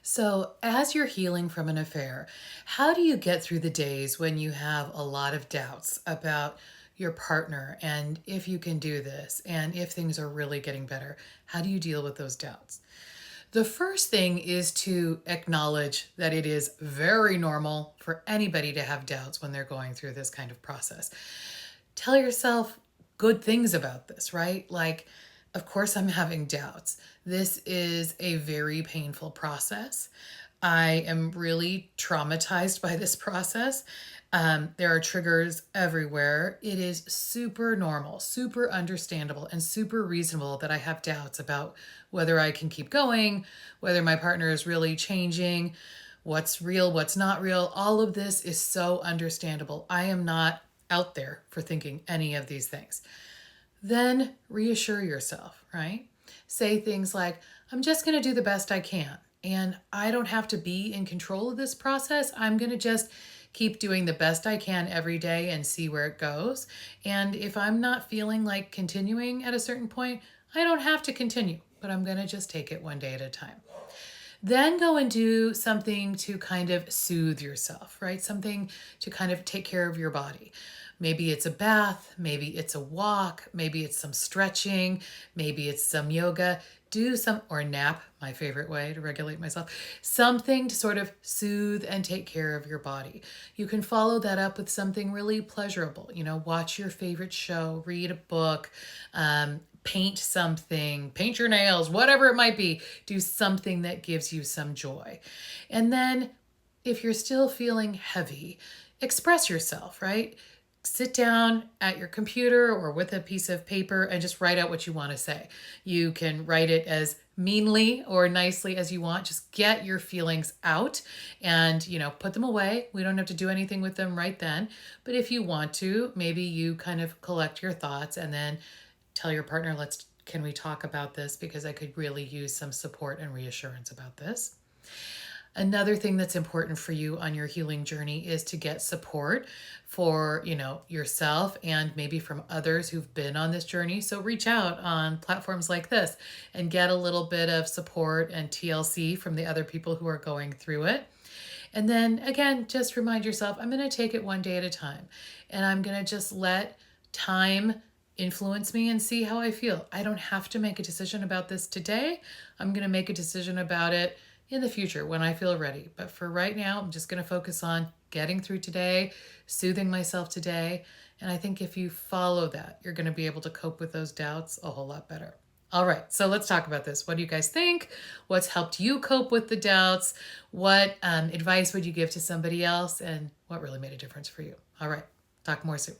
So, as you're healing from an affair, how do you get through the days when you have a lot of doubts about your partner and if you can do this and if things are really getting better? How do you deal with those doubts? The first thing is to acknowledge that it is very normal for anybody to have doubts when they're going through this kind of process. Tell yourself good things about this, right? Like, of course, I'm having doubts. This is a very painful process. I am really traumatized by this process. There are triggers everywhere. It is super normal, super understandable, and super reasonable that I have doubts about whether I can keep going, whether my partner is really changing, what's real, what's not real. All of this is so understandable. I am not out there for thinking any of these things. Then reassure yourself, right? Say things like, I'm just going to do the best I can. And I don't have to be in control of this process. I'm going to just keep doing the best I can every day and see where it goes. And if I'm not feeling like continuing at a certain point, I don't have to continue, but I'm going to just take it one day at a time. Then go and do something to kind of soothe yourself, right? Something to kind of take care of your body. Maybe it's a bath, maybe it's a walk, maybe it's some stretching, maybe it's some yoga. Do some, or nap, my favorite way to regulate myself. Something to sort of soothe and take care of your body. You can follow that up with something really pleasurable. Watch your favorite show, read a book, paint something, paint your nails, whatever it might be. Do something that gives you some joy. And then if you're still feeling heavy, express yourself, right? Sit down at your computer or with a piece of paper and just write out what you want to say. You can write it as meanly or nicely as you want. Just get your feelings out and, put them away. We don't have to do anything with them right then. But if you want to, maybe you kind of collect your thoughts and then tell your partner, can we talk about this, because I could really use some support and reassurance about this. Another thing that's important for you on your healing journey is to get support for, yourself and maybe from others who've been on this journey. So reach out on platforms like this and get a little bit of support and TLC from the other people who are going through it. And then again, just remind yourself, I'm going to take it one day at a time, and I'm going to just let time influence me and see how I feel. I don't have to make a decision about this today. I'm going to make a decision about it in the future when I feel ready. But for right now, I'm just going to focus on getting through today, soothing myself today. And I think if you follow that, you're going to be able to cope with those doubts a whole lot better. All right, so let's talk about this. What do you guys think? What's helped you cope with the doubts? What advice would you give to somebody else? And what really made a difference for you? All right, talk more soon.